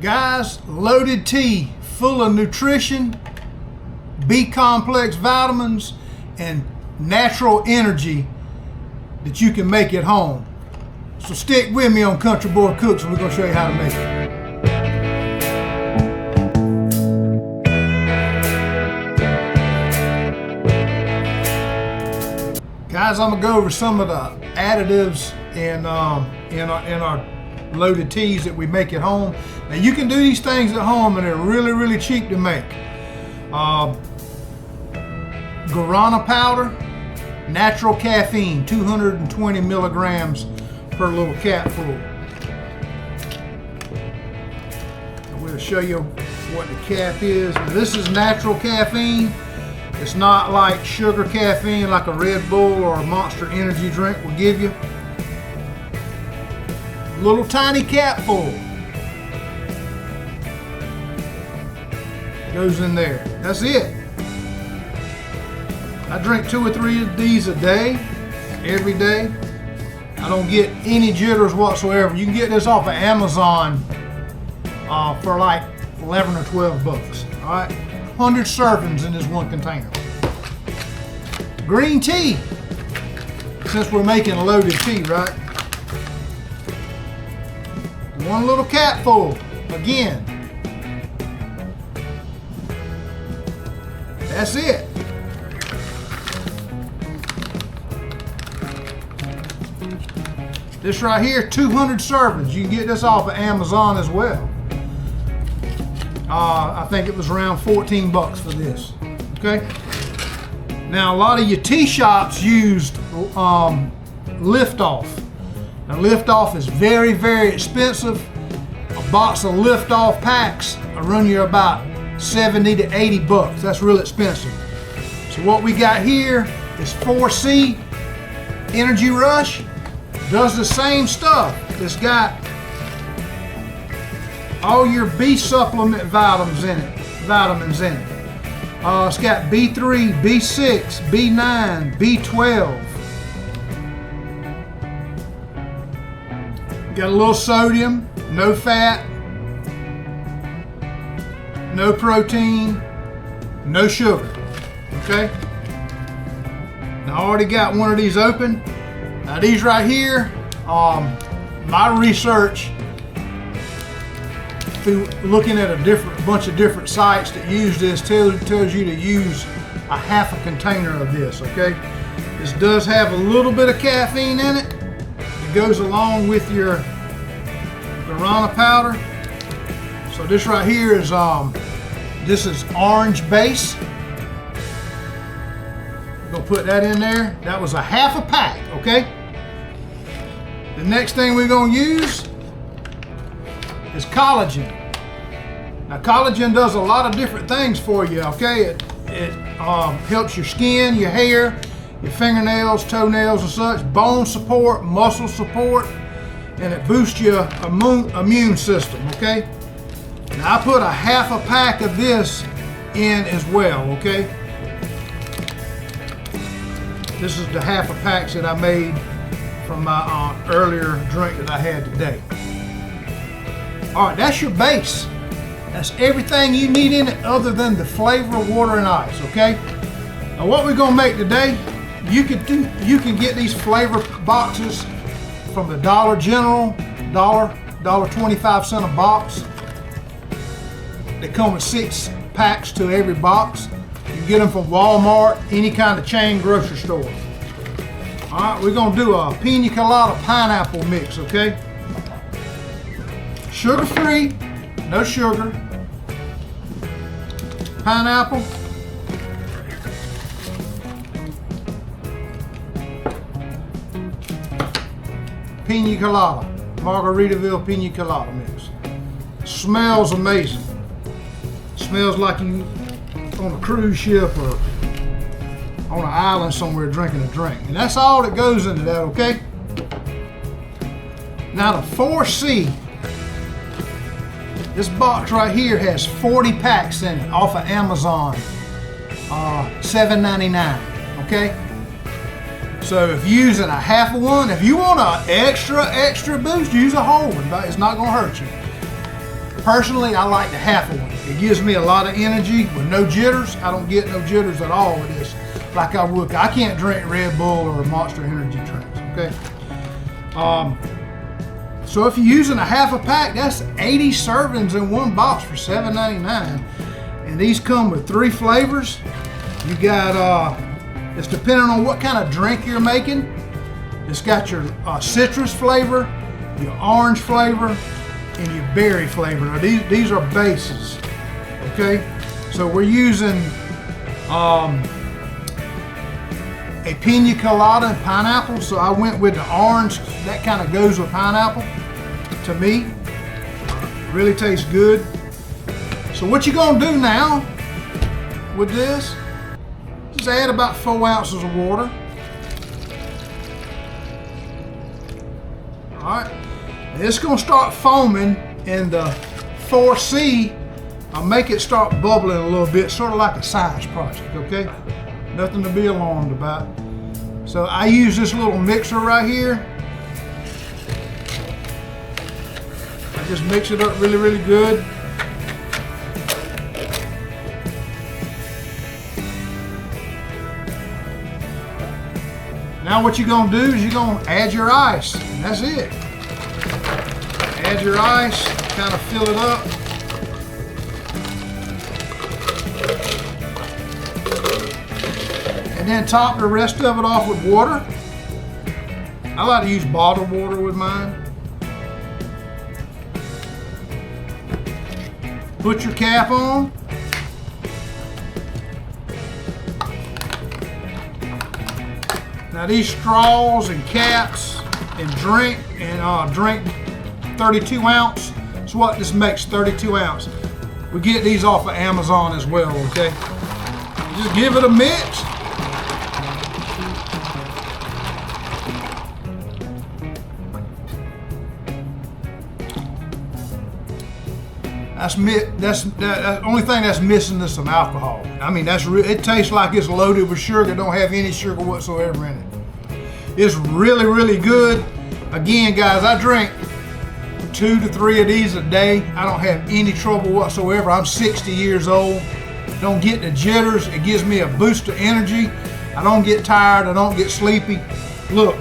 Guys, loaded tea full of nutrition, B-complex vitamins, and natural energy that you can make at home. So stick with me on Country Boy Cooks and we're going to show you how to make it. Guys, I'm going to go over some of the additives in our loaded teas that we make at home. Now you can do these things at home and they're really cheap to make. Guarana powder, natural caffeine, 220 milligrams per little capful. We'll show you what the cap is. This is natural caffeine. It's not like sugar caffeine like a Red Bull or a Monster energy drink will give you. Little tiny capful goes in there. That's it. I drink 2 or 3 of these a day, every day. I don't get any jitters whatsoever. You can get this off of Amazon for like 11 or 12 bucks. All right, 100 servings in this one container. Green tea, since we're making a loaded tea, right? One little capful, again. That's it. This right here, 200 servings. You can get this off of Amazon as well. I think it was around 14 bucks for this, okay? Now, a lot of your tea shops used Liftoff. Now, Liftoff is very expensive. A box of Liftoff packs will run you about 70 to 80 bucks. That's real expensive. So what we got here is 4C Energy Rush. Does the same stuff. It's got all your B supplement vitamins in it. It's got B3, B6, B9, B12. Got a little sodium, no fat, no protein, no sugar. Okay? Now I already got one of these open. Now these right here, my research through looking at a bunch of different sites that use this tells you to use a half a container of this, okay? This does have a little bit of caffeine in it. It goes along with your guarana powder. So this right here is this is orange base. Gonna put that in there. That was a half a pack, okay? The next thing we're gonna use is collagen. Now collagen does a lot of different things for you, okay? It helps your skin, your hair, your fingernails, toenails and such, bone support, muscle support, and it boosts your immune system, okay? Now I put a half a pack of this in as well, okay? This is the half a packs that I made from my earlier drink that I had today. All right, that's your base. That's everything you need in it other than the flavor, water, and ice, okay? Now what we're gonna make today, you can get these flavor boxes from the Dollar General, $1.25 a box. They come with 6 packs to every box. You can get them from Walmart, any kind of chain grocery store. All right, we're gonna do a pina colada pineapple mix, okay? Sugar-free, no sugar. Pineapple. Pina colada, Margaritaville pina colada mix. Smells amazing. Smells like you on a cruise ship or on an island somewhere drinking a drink. And that's all that goes into that, okay? Now the 4C, this box right here has 40 packs in it off of Amazon, $7.99, okay? So if you're using a half of one, if you want an extra boost, use a whole one, but it's not gonna hurt you. Personally, I like the half of one. It gives me a lot of energy with no jitters. I don't get no jitters at all with this, like I would. I can't drink Red Bull or Monster Energy drinks, okay? So if you're using a half a pack, that's 80 servings in one box for $7.99. And these come with 3 flavors. You got, it's depending on what kind of drink you're making. It's got your citrus flavor, your orange flavor, and your berry flavor. Now these are bases, okay? So we're using a pina colada and pineapple. So I went with the orange. That kind of goes with pineapple to me. Really tastes good. So what you're gonna do now with this, just add about 4 ounces of water. All right, and it's gonna start foaming in the 4C. I'll make it start bubbling a little bit, sort of like a science project, okay? Nothing to be alarmed about. So I use this little mixer right here. I just mix it up really, really good. Now what you're gonna do is you're gonna add your ice, and that's it. Add your ice, kind of fill it up. And then top the rest of it off with water. I like to use bottled water with mine. Put your cap on. Now these straws and caps and drink 32 ounce. That's what this makes, 32 ounce. We get these off of Amazon as well, okay? Just give it a mix. That's the only thing that's missing is some alcohol. I mean, it tastes like it's loaded with sugar. Don't have any sugar whatsoever in it. It's really, really good. Again, guys, I drink 2 to 3 of these a day. I don't have any trouble whatsoever. I'm 60 years old. Don't get the jitters. It gives me a boost of energy. I don't get tired. I don't get sleepy. Look,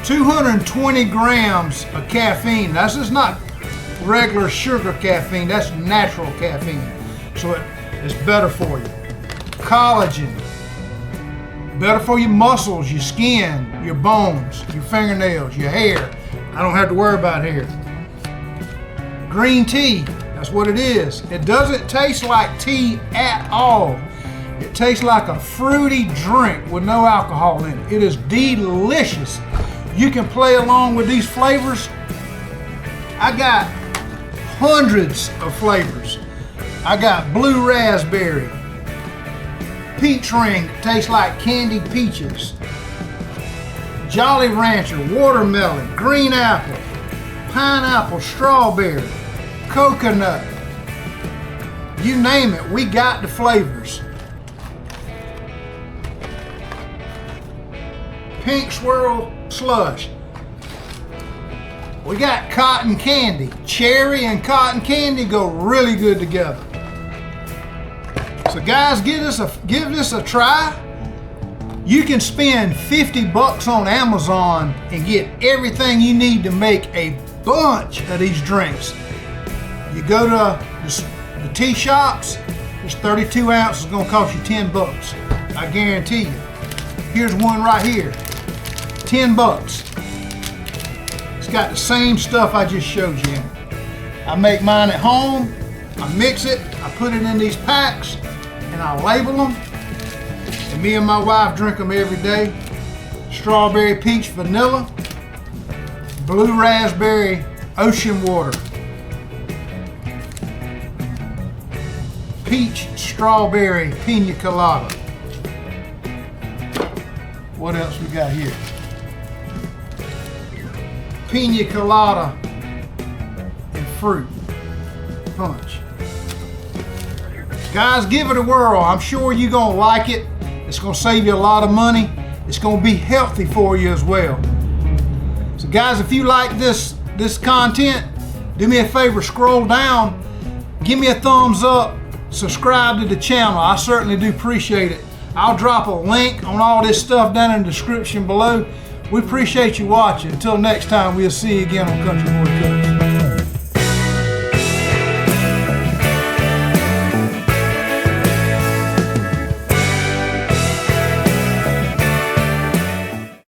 220 grams of caffeine. That's just not regular sugar caffeine. That's natural caffeine. So it's better for you. Collagen. Better for your muscles, your skin, your bones, your fingernails, your hair. I don't have to worry about hair. Green tea, that's what it is. It doesn't taste like tea at all. It tastes like a fruity drink with no alcohol in it. It is delicious. You can play along with these flavors. I got hundreds of flavors. I got blue raspberry, peach ring that tastes like candied peaches, Jolly Rancher, watermelon, green apple, pineapple, strawberry, coconut. You name it, we got the flavors. Pink swirl slush. We got cotton candy. Cherry and cotton candy go really good together. So guys, give this a try. You can spend 50 bucks on Amazon and get everything you need to make a bunch of these drinks. You go to the tea shops, this 32 ounces is gonna cost you 10 bucks. I guarantee you. Here's one right here, 10 bucks. It's got the same stuff I just showed you in it. I make mine at home, I mix it, I put it in these packs, and I label them. And me and my wife drink them every day. Strawberry peach vanilla, blue raspberry ocean water, peach strawberry pina colada. What else we got here? Pina colada and fruit punch. Guys, give it a whirl. I'm sure you're gonna like it. It's gonna save you a lot of money. It's gonna be healthy for you as well. So guys, if you like this content, do me a favor, scroll down, give me a thumbs up, subscribe to the channel. I certainly do appreciate it. I'll drop a link on all this stuff down in the description below. We appreciate you watching. Until next time, we'll see you again on Country Boy Cooks.